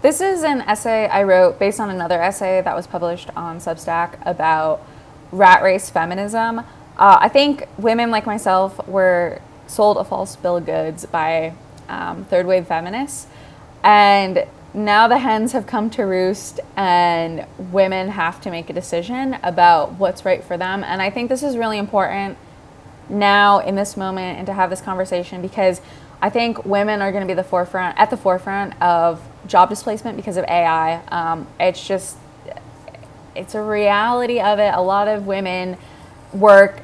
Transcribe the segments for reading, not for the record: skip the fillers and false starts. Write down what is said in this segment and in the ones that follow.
This is an essay I wrote based on another essay that was published on Substack about rat race feminism. I think women like myself were sold a false bill of goods by third wave feminists. And now the hens have come to roost and women have to make a decision about what's right for them. And I think this is really important now in this moment and to have this conversation because I think women are going to be at the forefront of job displacement because of AI. It's a reality of it. A lot of women work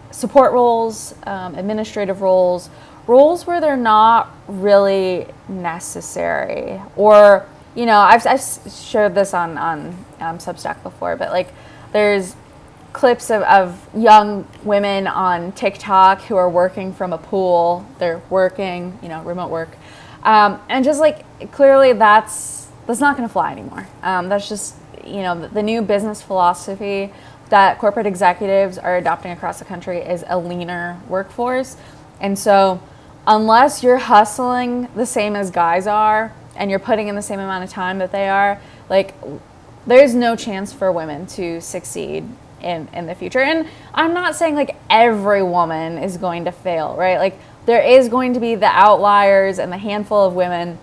support roles, administrative roles where they're not really necessary. Or, I've shared this on Substack before, but like there's clips of young women on TikTok who are working from a pool. They're working, remote work. And just like clearly that's not going to fly anymore. That's just, the new business philosophy that corporate executives are adopting across the country is a leaner workforce. And so unless you're hustling the same as guys are and you're putting in the same amount of time that they are, like there's no chance for women to succeed in the future. And I'm not saying like every woman is going to fail, right? Like there is going to be the outliers and the handful of women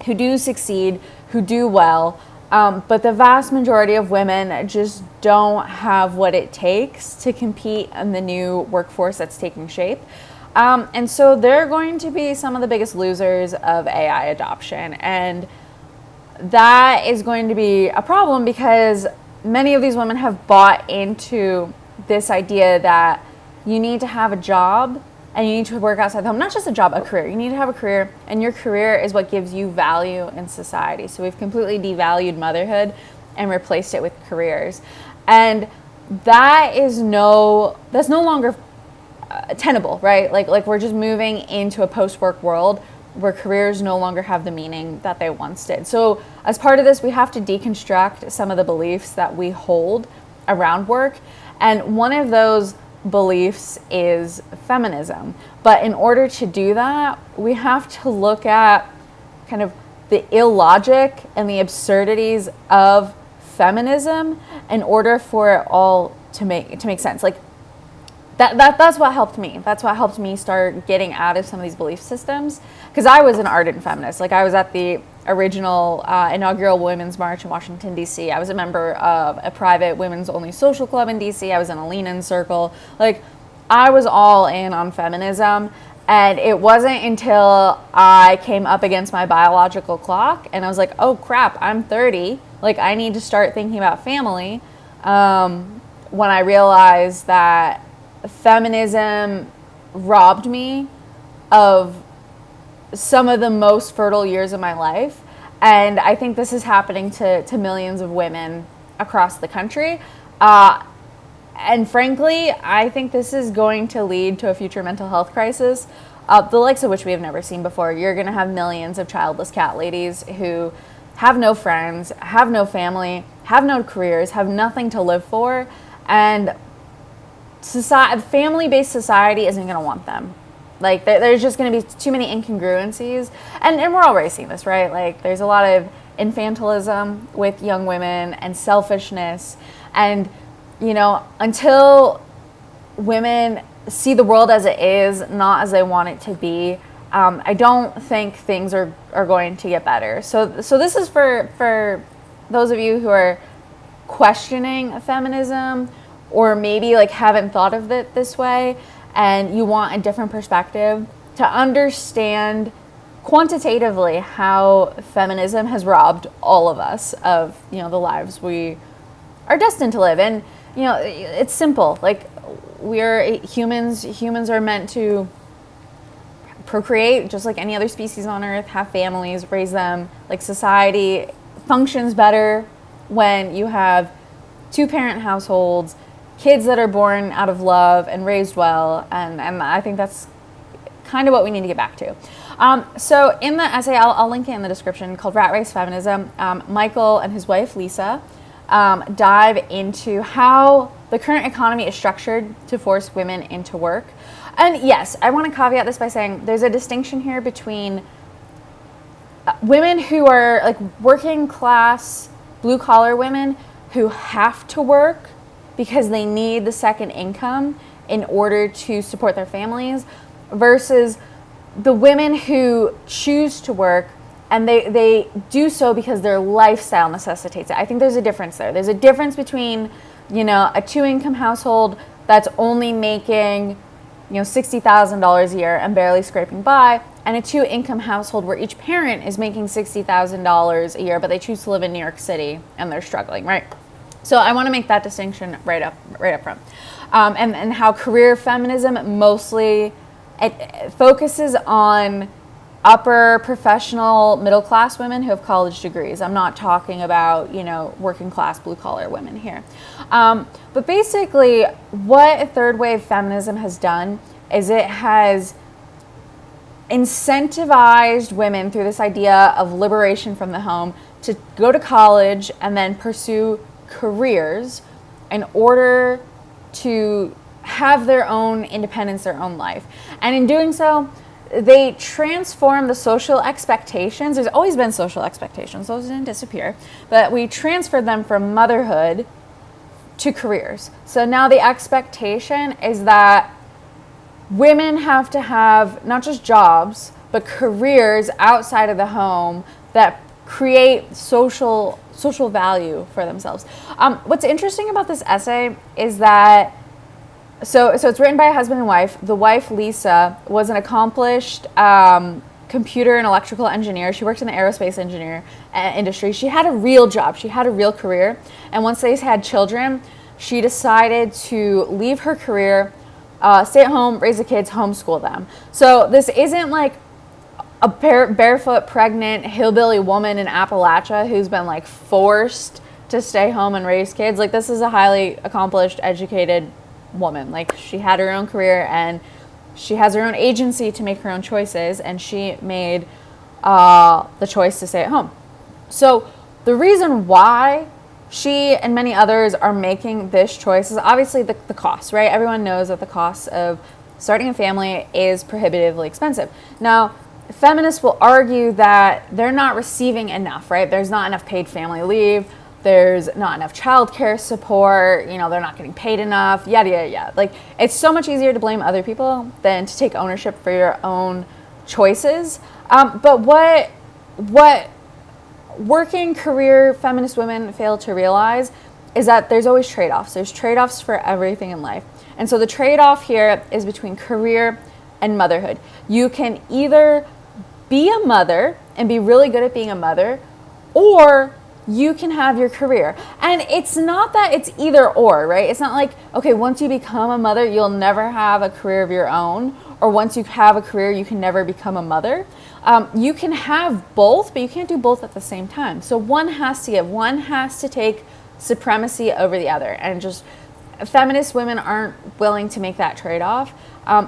who do succeed, who do well. But the vast majority of women just don't have what it takes to compete in the new workforce that's taking shape. And so they're going to be some of the biggest losers of AI adoption. And that is going to be a problem because many of these women have bought into this idea that you need to have a job and you need to work outside the home. Not just a job, a career. You need to have a career, and your career is what gives you value in society. So we've completely devalued motherhood and replaced it with careers. And that's no longer tenable, right? Like we're just moving into a post-work world where careers no longer have the meaning that they once did. So as part of this, we have to deconstruct some of the beliefs that we hold around work. And one of those beliefs is feminism. But in order to do that, we have to look at kind of the illogic and the absurdities of feminism in order for it all to make sense. Like that's what helped me. That's what helped me start getting out of some of these belief systems. Because I was an ardent feminist. Like I was at the original inaugural Women's March in Washington, D.C. I was a member of a private women's only social club in D.C. I was in a lean-in circle. Like I was all in on feminism. And it wasn't until I came up against my biological clock and I was like, oh crap, I'm 30. Like I need to start thinking about family. When I realized that feminism robbed me of some of the most fertile years of my life. And I think this is happening to millions of women across the country. And frankly, I think this is going to lead to a future mental health crisis, the likes of which we have never seen before. You're going to have millions of childless cat ladies who have no friends, have no family, have no careers, have nothing to live for. And family-based society isn't going to want them. Like there's just going to be too many incongruencies, and we're already seeing this, right? Like there's a lot of infantilism with young women and selfishness, and until women see the world as it is, not as they want it to be, I don't think things are going to get better. So this is for those of you who are questioning feminism, or maybe like haven't thought of it this way and you want a different perspective, to understand quantitatively how feminism has robbed all of us of the lives we are destined to live. And it's simple. Like we're humans are meant to procreate just like any other species on earth, have families, raise them. Like society functions better when you have two-parent households, kids that are born out of love and raised well, and I think that's kind of what we need to get back to. So in the essay, I'll link it in the description, called Rat Race Feminism, Michael and his wife Lisa dive into how the current economy is structured to force women into work. And yes, I want to caveat this by saying there's a distinction here between women who are like working class, blue collar women who have to work because they need the second income in order to support their families, versus the women who choose to work and they do so because their lifestyle necessitates it. I think there's a difference there. There's a difference between, you know, a 2-income household that's only making, you know, $60,000 a year and barely scraping by, and a 2-income household where each parent is making $60,000 a year, but they choose to live in New York City and they're struggling, right? So I want to make that distinction right up front. And how career feminism mostly it focuses on upper professional middle class women who have college degrees. I'm not talking about, you know, working class blue collar women here. But basically what third wave feminism has done is it has incentivized women through this idea of liberation from the home to go to college and then pursue careers in order to have their own independence, their own life. And in doing so, they transform the social expectations. There's always been social expectations, those didn't disappear, but we transferred them from motherhood to careers. So now the expectation is that women have to have not just jobs, but careers outside of the home that create social value for themselves. What's interesting about this essay is that so it's written by a husband and wife. The wife, Lisa, was an accomplished computer and electrical engineer. She worked in the aerospace industry. She had a real job. She had a real career. And once they had children, she decided to leave her career, stay at home, raise the kids, homeschool them. So this isn't like a barefoot, pregnant, hillbilly woman in Appalachia who's been like forced to stay home and raise kids. Like, this is a highly accomplished, educated woman. Like, she had her own career and she has her own agency to make her own choices, and she made the choice to stay at home. So the reason why she and many others are making this choice is obviously the cost, right? Everyone knows that the cost of starting a family is prohibitively expensive. Now, feminists will argue that they're not receiving enough, right? There's not enough paid family leave. There's not enough childcare support. You know, they're not getting paid enough, yada, yada, yada. Like, it's so much easier to blame other people than to take ownership for your own choices. But what working career feminist women fail to realize is that there's always trade-offs. There's trade-offs for everything in life. And so the trade-off here is between career and motherhood. You can either be a mother and be really good at being a mother, or you can have your career. And it's not that it's either or, right? It's not like, okay, once you become a mother, you'll never have a career of your own, or once you have a career, you can never become a mother. You can have both, but you can't do both at the same time. So one has to give. One has to take supremacy over the other. And just feminist women aren't willing to make that trade-off.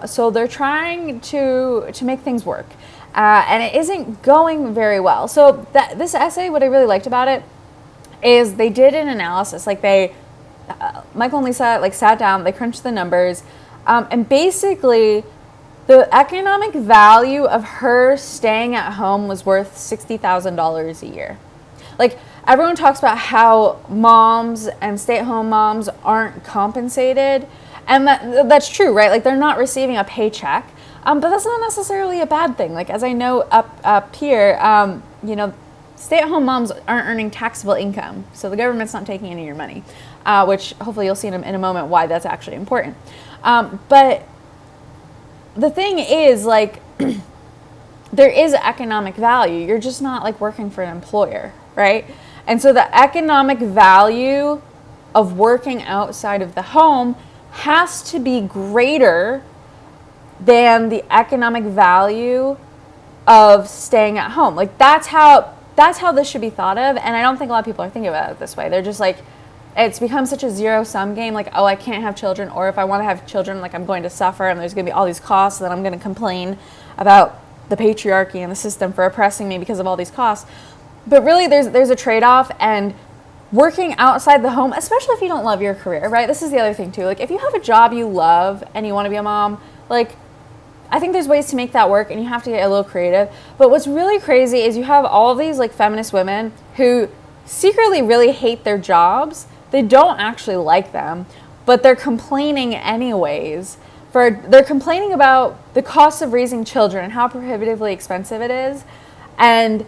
So they're trying to make things work. And it isn't going very well. So this essay, what I really liked about it is they did an analysis. Like Michael and Lisa sat down, they crunched the numbers, and basically the economic value of her staying at home was worth $60,000 a year. Like, everyone talks about how moms and stay-at-home moms aren't compensated, and that's true, right? Like, they're not receiving a paycheck. But that's not necessarily a bad thing. Like, as I know up here, you know, stay-at-home moms aren't earning taxable income, so the government's not taking any of your money, which hopefully you'll see in a moment why that's actually important. But the thing is, like, there is economic value. You're just not, like, working for an employer, right? And so the economic value of working outside of the home has to be greater than the economic value of staying at home. Like, that's how this should be thought of, and I don't think a lot of people are thinking about it this way. They're just like, it's become such a zero-sum game, like, oh, I can't have children, or if I want to have children, like, I'm going to suffer, and there's going to be all these costs, and then I'm going to complain about the patriarchy and the system for oppressing me because of all these costs. But really, there's a trade-off, and working outside the home, especially if you don't love your career, right? This is the other thing, too. Like, if you have a job you love and you want to be a mom, like, I think there's ways to make that work, and you have to get a little creative. But what's really crazy is you have all of these like feminist women who secretly really hate their jobs. They don't actually like them, but they're complaining anyways. They're complaining about the cost of raising children and how prohibitively expensive it is, and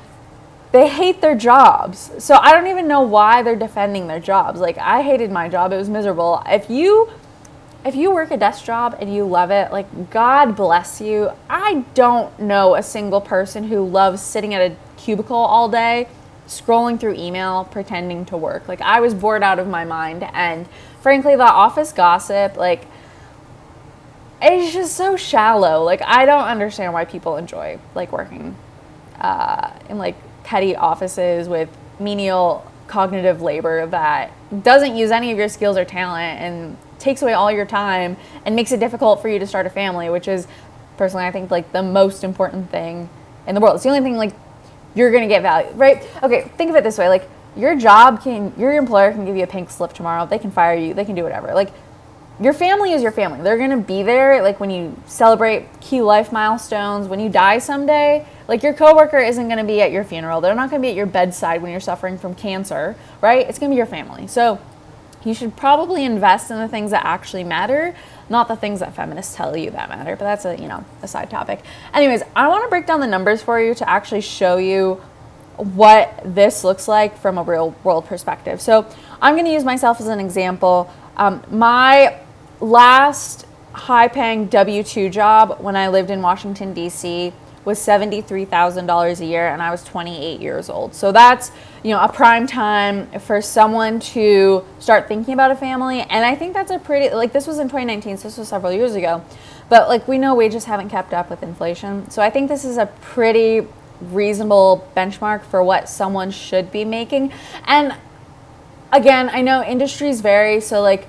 they hate their jobs. So I don't even know why they're defending their jobs. Like, I hated my job. It was miserable. If you work a desk job and you love it, like, God bless you. I don't know a single person who loves sitting at a cubicle all day, scrolling through email, pretending to work. Like, I was bored out of my mind. And frankly, the office gossip, like, it's just so shallow. Like, I don't understand why people enjoy, like, working in, like, petty offices with menial cognitive labor that doesn't use any of your skills or talent and takes away all your time and makes it difficult for you to start a family, which is, personally, I think, like, the most important thing in the world. It's the only thing, like, you're going to get value, right? Okay, think of it this way. Like, your employer can give you a pink slip tomorrow. They can fire you. They can do whatever. Like, your family is your family. They're going to be there, like, when you celebrate key life milestones, when you die someday. Like, your coworker isn't going to be at your funeral. They're not going to be at your bedside when you're suffering from cancer, right? It's going to be your family. So you should probably invest in the things that actually matter, not the things that feminists tell you that matter. But that's a side topic. Anyways, I want to break down the numbers for you to actually show you what this looks like from a real world perspective. So I'm going to use myself as an example. My last high-paying W-2 job when I lived in Washington, D.C. was $73,000 a year, and I was 28 years old. So that's, a prime time for someone to start thinking about a family. And I think that's a pretty, like, this was in 2019, so this was several years ago. But, like, we know wages haven't kept up with inflation. So I think this is a pretty reasonable benchmark for what someone should be making. And again, I know industries vary, so, like,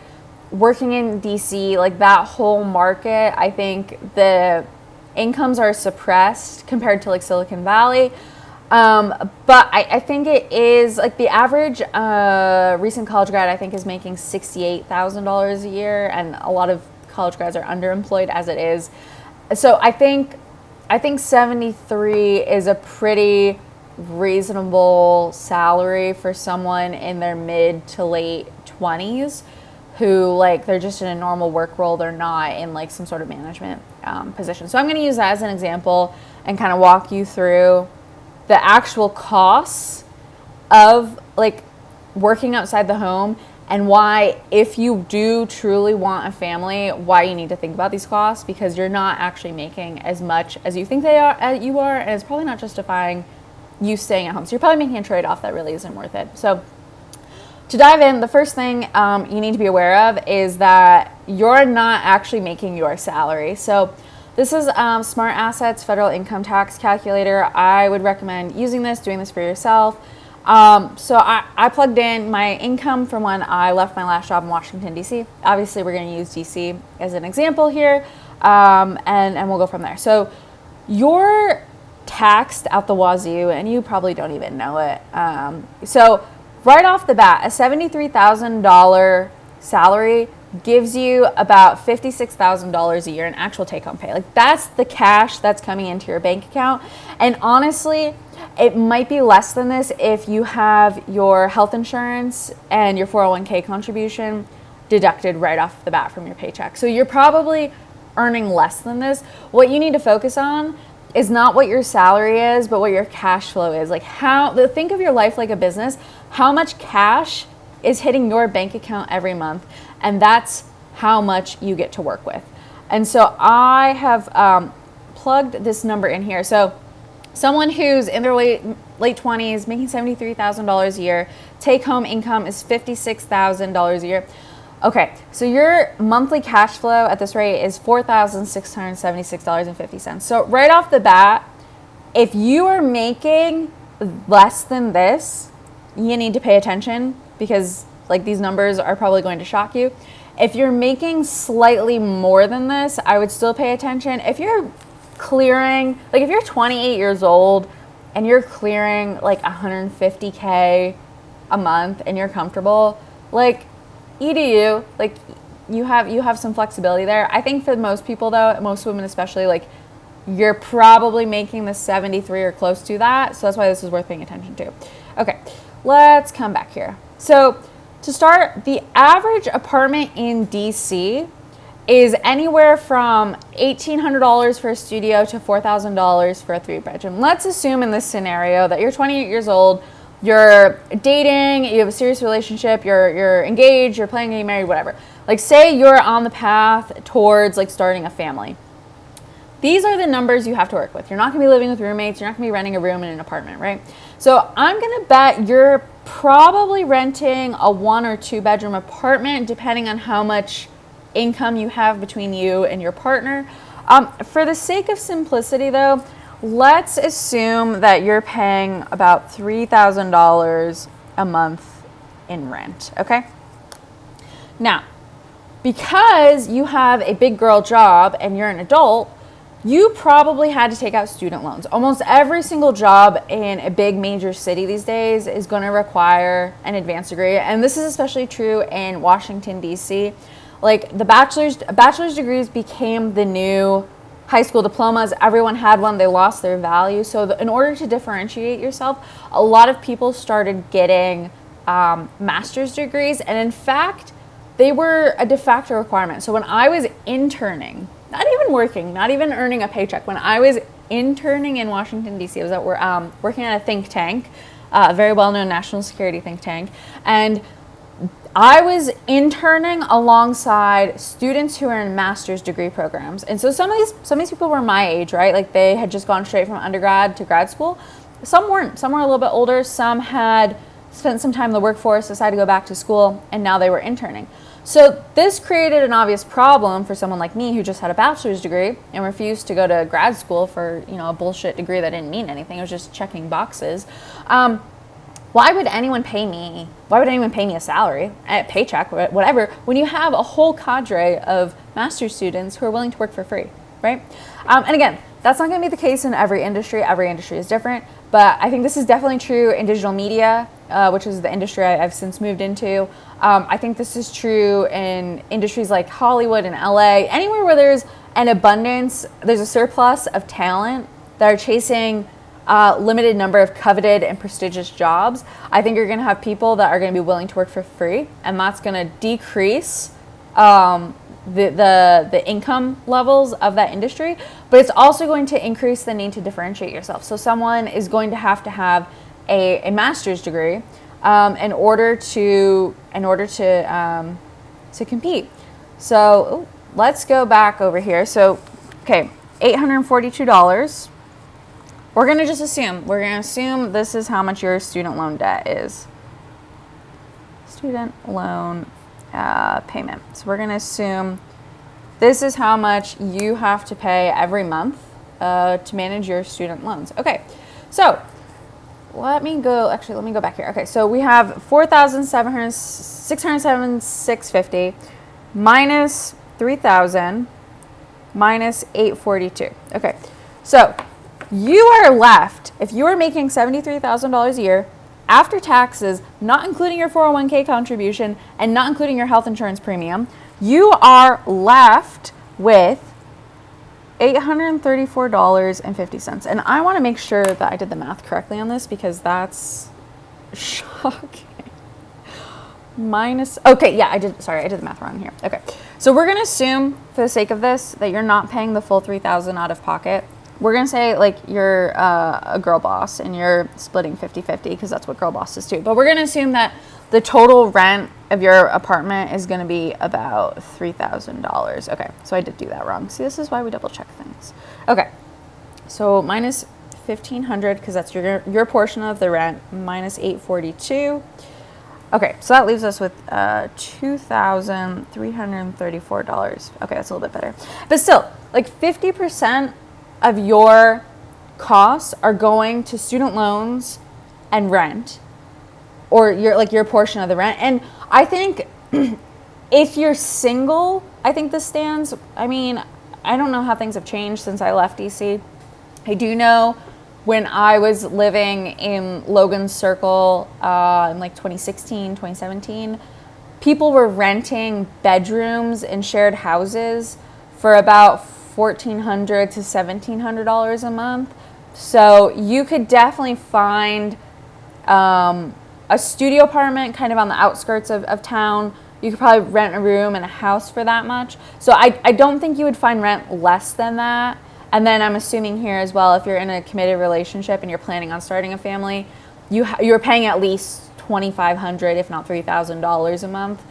working in DC, like, that whole market, I think the incomes are suppressed compared to, like, Silicon Valley. But I think it is, like, the average recent college grad, I think, is making $68,000 a year, and a lot of college grads are underemployed as it is. So I think 73 is a pretty reasonable salary for someone in their mid to late 20s who, like, they're just in a normal work role. They're not in, like, some sort of management position. So I'm going to use that as an example and kind of walk you through the actual costs of, like, working outside the home, and why, if you do truly want a family, why you need to think about these costs, because you're not actually making as much as you think you are, and it's probably not justifying you staying at home. So you're probably making a trade-off that really isn't worth it. So to dive in, the first thing you need to be aware of is that you're not actually making your salary. So this is Smart Assets Federal Income Tax Calculator. I would recommend using this, doing this for yourself. So I plugged in my income from when I left my last job in Washington, D.C. Obviously, we're going to use D.C. as an example here, and we'll go from there. So you're taxed out the wazoo, and you probably don't even know it. So right off the bat, a $73,000 salary gives you about $56,000 a year in actual take-home pay. Like, that's the cash that's coming into your bank account. And honestly, it might be less than this if you have your health insurance and your 401k contribution deducted right off the bat from your paycheck. So you're probably earning less than this. What you need to focus on is not what your salary is, but what your cash flow is. Like, think of your life like a business. How much cash is hitting your bank account every month, and that's how much you get to work with. And so I have plugged this number in here. So someone who's in their late 20s, making $73,000 a year, take-home income is $56,000 a year. Okay, so your monthly cash flow at this rate is $4,676.50. So right off the bat, if you are making less than this, you need to pay attention, because, like, these numbers are probably going to shock you. If you're making slightly more than this, I would still pay attention. If you're clearing, like, if you're 28 years old and you're clearing like $150K a month and you're comfortable, like, you do you. Like, you have some flexibility there. I think for most people though, most women especially, like you're probably making the 73 or close to that. So that's why this is worth paying attention to. Okay, let's come back here. So to start, the average apartment in DC is anywhere from $1,800 for a studio to $4,000 for a 3-bedroom. Let's assume in this scenario that you're 28 years old, you're dating, you have a serious relationship, you're engaged, you're planning to get married, whatever. Like say you're on the path towards like starting a family. These are the numbers you have to work with. You're not gonna be living with roommates, you're not gonna be renting a room in an apartment, right? So I'm gonna bet you're probably renting a 1 or 2 bedroom apartment depending on how much income you have between you and your partner. For the sake of simplicity though, let's assume that you're paying about $3,000 a month in rent, okay? Now, because you have a big girl job and you're an adult, you probably had to take out student loans. Almost every single job in a big major city these days is going to require an advanced degree. And this is especially true in Washington, D.C. Like the bachelor's degrees became the new high school diplomas. Everyone had one. They lost their value. So in order to differentiate yourself, a lot of people started getting master's degrees. And in fact, they were a de facto requirement. So when I was interning, not even working, not even earning a paycheck, when I was interning in Washington, D.C., I was working at a think tank, a very well-known national security think tank. And I was interning alongside students who are in master's degree programs. And so some of these people were my age, right? Like they had just gone straight from undergrad to grad school. Some weren't. Some were a little bit older. Some had spent some time in the workforce, decided to go back to school, and now they were interning. So this created an obvious problem for someone like me who just had a bachelor's degree and refused to go to grad school for, a bullshit degree that didn't mean anything. It was just checking boxes. Why would anyone pay me a salary, a paycheck, whatever, when you have a whole cadre of master's students who are willing to work for free, right? And again, that's not going to be the case in every industry. Every industry is different, but I think this is definitely true in digital media, which is the industry I've since moved into. I think this is true in industries like Hollywood and LA, anywhere where there's an abundance, there's a surplus of talent that are chasing limited number of coveted and prestigious jobs. I think you're going to have people that are going to be willing to work for free, and that's going to decrease the income levels of that industry, but it's also going to increase the need to differentiate yourself. So someone is going to have a master's degree in order to compete. So let's go back over here. So okay, $842. We're going to assume this is how much your student loan debt is. Student loan payment. So we're going to assume this is how much you have to pay every month to manage your student loans. Okay, so let me go back here. Okay, so we have $4,607,650 minus $3,000 minus $842. Okay, so you are left, if you are making $73,000 a year after taxes, not including your 401k contribution and not including your health insurance premium, you are left with $834.50. And I want to make sure that I did the math correctly on this because that's shocking. I did the math wrong here. Okay, so we're going to assume for the sake of this that you're not paying the full $3,000 out of pocket. We're going to say like you're a girl boss and you're splitting 50-50 because that's what girl bosses do. But we're going to assume that the total rent of your apartment is going to be about $3,000. Okay, so I did do that wrong. See, this is why we double check things. Okay, so minus $1,500 because that's your portion of the rent, minus $842. Okay, so that leaves us with $2,334. Okay, that's a little bit better. But still, like 50% of your costs are going to student loans and rent, or your portion of the rent. And I think if you're single, I think this stands. I mean, I don't know how things have changed since I left DC. I do know when I was living in Logan's Circle in like 2016, 2017, people were renting bedrooms in shared houses for about $1,400 to $1,700 a month. So you could definitely find a studio apartment kind of on the outskirts of town. You could probably rent a room in a house for that much. So I don't think you would find rent less than that. And then I'm assuming here as well, if you're in a committed relationship and you're planning on starting a family, you're paying at least $2,500, if not $3,000 a month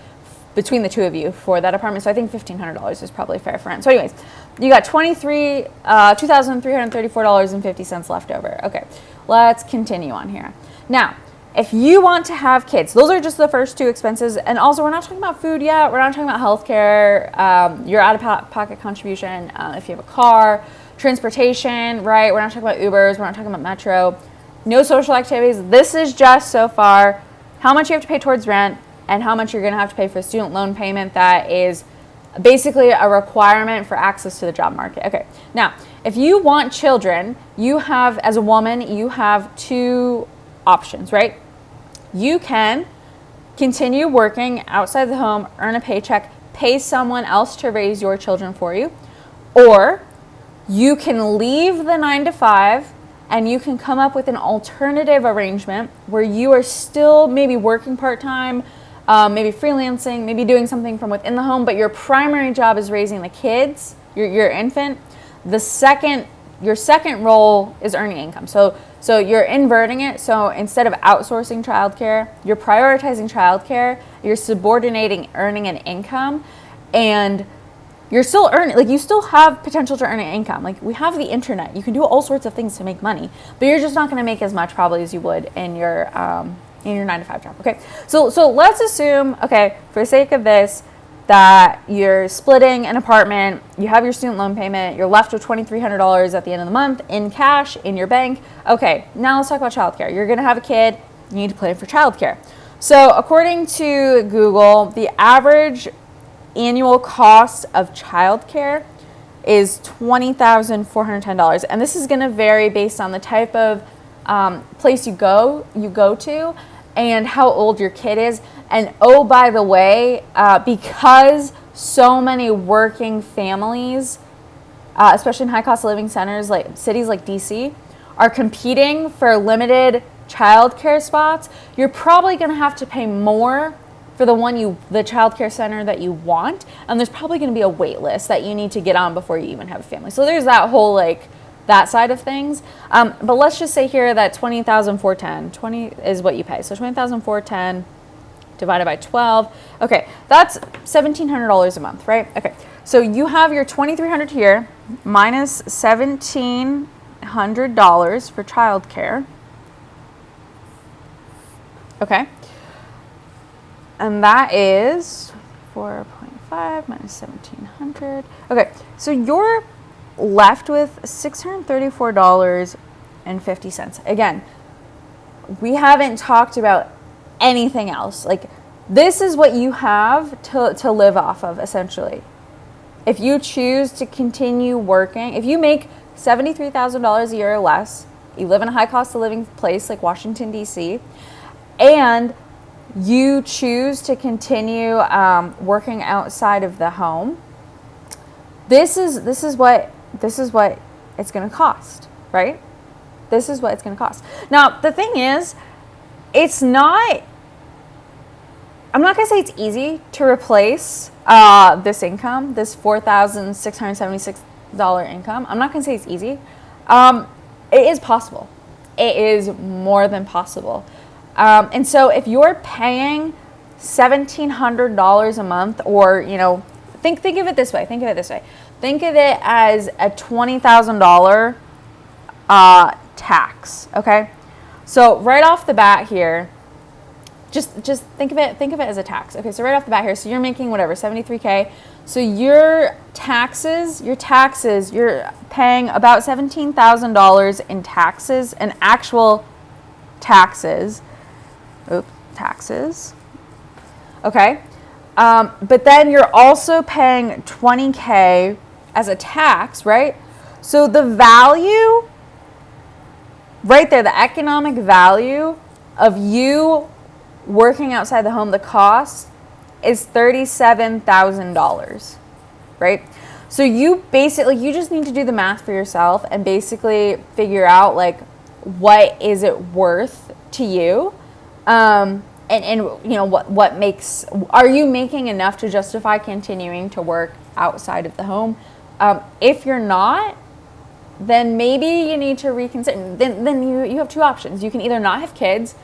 between the two of you for that apartment. So I think $1,500 is probably fair for rent. So anyways, you got $2,334.50 left over. Okay, let's continue on here. Now, if you want to have kids, those are just the first two expenses. And also, we're not talking about food yet. We're not talking about healthcare, your out-of-pocket contribution, if you have a car, transportation, right? We're not talking about Ubers. We're not talking about Metro. No social activities. This is just so far how much you have to pay towards rent and how much you're going to have to pay for a student loan payment that is basically a requirement for access to the job market. Okay, now, if you want children, you have, as a woman, you have two options, right? You can continue working outside the home, earn a paycheck, pay someone else to raise your children for you, or you can leave the 9 to 5 and you can come up with an alternative arrangement where you are still maybe working part-time, maybe freelancing, maybe doing something from within the home, but your primary job is raising the kids, your infant. Your second role is earning income. So you're inverting it. So instead of outsourcing childcare, you're prioritizing childcare, you're subordinating earning an income, and you're still earning, like you still have potential to earn an income. Like we have the internet, you can do all sorts of things to make money, but you're just not going to make as much probably as you would in your 9 to 5 job. Okay, so let's assume, okay, for the sake of this, that you're splitting an apartment, you have your student loan payment, you're left with $2,300 at the end of the month in cash in your bank. Okay, now let's talk about childcare. You're going to have a kid, you need to plan for childcare. So according to Google, the average annual cost of childcare is $20,410, and this is going to vary based on the type of place you go to and how old your kid is. And oh, by the way, because so many working families, especially in high cost of living centers like cities like DC, are competing for limited childcare spots, you're probably going to have to pay more for the child care center that you want, and there's probably going to be a wait list that you need to get on before you even have a family. So there's that whole that side of things. But let's just say here that $20,410 is what you pay. So $20,410 divided by 12. Okay, that's $1,700 a month, right? Okay, so you have your $2,300 here minus $1,700 for childcare. Okay. And that is 4.5 minus 1,700. Okay, so you're left with $634.50. Again, we haven't talked about anything else. Like, this is what you have to live off of, essentially. If you choose to continue working, if you make $73,000 a year or less, you live in a high cost of living place like Washington, D.C., and you choose to continue working outside of the home, this is what it's going to cost, right? This is what it's going to cost. Now, the thing is, I'm not going to say it's easy to replace this income, this $4,676 income. I'm not going to say it's easy. It is possible. It is more than possible. And so if you're paying $1,700 a month, or, think of it this way. Think of it as a $20,000 tax, okay? So right off the bat here, just think of it as a tax. Okay, so right off the bat here, so you're making whatever, $73K. So your taxes, you're paying about $17,000 in taxes, in actual taxes. Taxes. Okay. But then you're also paying $20K as a tax, right? So the value right there, the economic value of you working outside the home, the cost is $37,000, right? So you just need to do the math for yourself and basically figure out like, what is it worth to you? And you know, what makes, are you making enough to justify continuing to work outside of the home? If you're not, then maybe you need to reconsider. Then you have two options. You can either not have kids,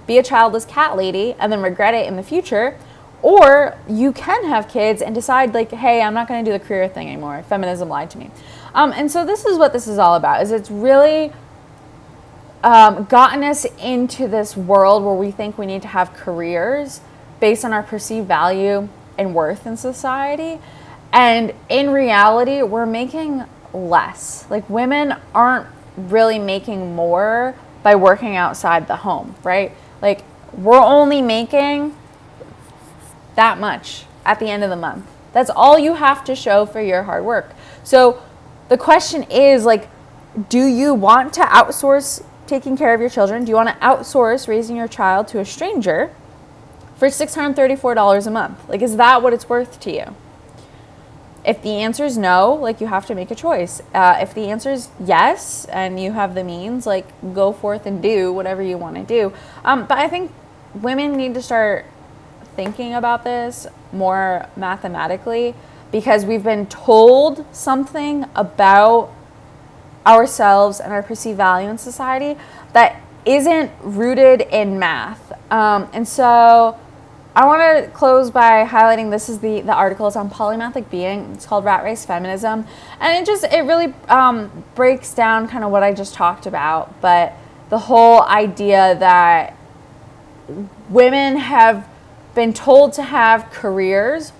be a childless cat lady, and then regret it in the future, or you can have kids and decide like, hey, I'm not going to do the career thing anymore. Feminism lied to me. And so this is what this is all about, is it's really gotten us into this world where we think we need to have careers based on our perceived value and worth in society. And in reality, we're making less. Like, women aren't really making more by working outside the home, right? Like, we're only making that much at the end of the month. That's all you have to show for your hard work. So the question is, like, do you want to outsource taking care of your children? Do you want to outsource raising your child to a stranger for $634 a month? Like, is that what it's worth to you? If the answer is no, like, you have to make a choice. If the answer is yes, and you have the means, like, go forth and do whatever you want to do. But I think women need to start thinking about this more mathematically, because we've been told something about ourselves and our perceived value in society that isn't rooted in math. And so I want to close by highlighting, this is the article. It's on polymathic being. It's called Rat Race Feminism. And it really breaks down kind of what I just talked about, but the whole idea that women have been told to have careers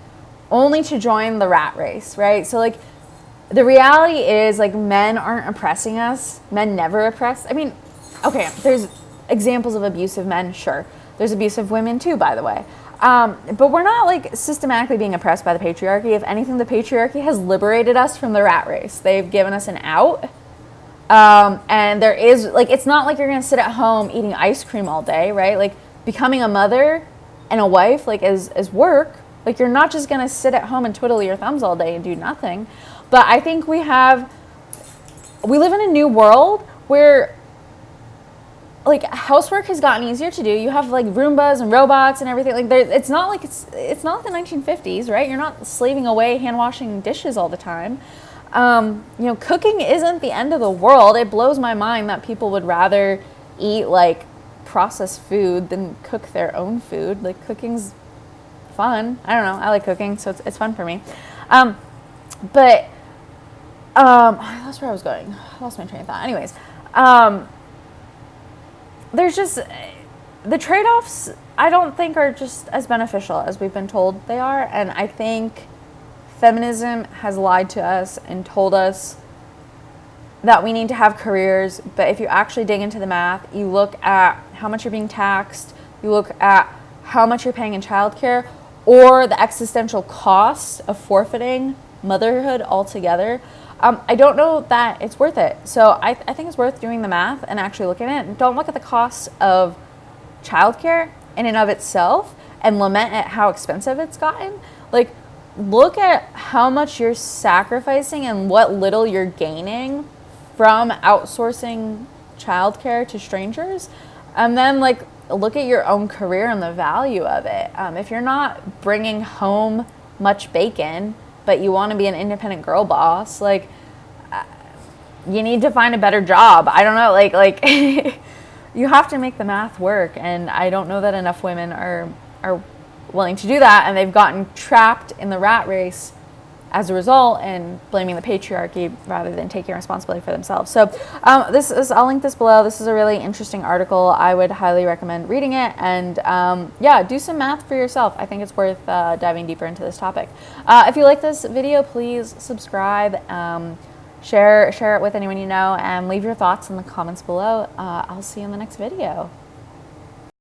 only to join the rat race, right? So, like, the reality is, like, men aren't oppressing us. Men never oppress. I mean, okay, there's examples of abusive men, sure. There's abusive women too, by the way. But we're not, like, systematically being oppressed by the patriarchy. If anything, the patriarchy has liberated us from the rat race. They've given us an out. And there is, like, it's not like you're going to sit at home eating ice cream all day, right? Like, becoming a mother and a wife, like, is work. Like, you're not just going to sit at home and twiddle your thumbs all day and do nothing. But I think we live in a new world where, like, housework has gotten easier to do. You have, like, Roombas and robots and everything. Like, it's not like the 1950s, right? You're not slaving away hand washing dishes all the time. You know, cooking isn't the end of the world. It blows my mind that people would rather eat, like, processed food than cook their own food. Like, cooking's fun. I don't know. I like cooking, so it's fun for me. But I lost where I was going. I lost my train of thought. Anyways, there's just the trade-offs, I don't think, are just as beneficial as we've been told they are. And I think feminism has lied to us and told us that we need to have careers. But if you actually dig into the math, you look at how much you're being taxed, you look at how much you're paying in childcare, or the existential cost of forfeiting motherhood altogether, I don't know that it's worth it. So I think it's worth doing the math and actually looking at it. Don't look at the cost of childcare in and of itself and lament at how expensive it's gotten. Like, look at how much you're sacrificing and what little you're gaining from outsourcing childcare to strangers. And then, like, look at your own career and the value of it. If you're not bringing home much bacon, but you want to be an independent girl boss, like, you need to find a better job. I don't know, like you have to make the math work, and I don't know that enough women are willing to do that, and they've gotten trapped in the rat race as a result and blaming the patriarchy rather than taking responsibility for themselves. So I'll link this below. This is a really interesting article. I would highly recommend reading it, and yeah, do some math for yourself. I think it's worth diving deeper into this topic. If you like this video, please subscribe, share it with anyone you know, and leave your thoughts in the comments below. I'll see you in the next video.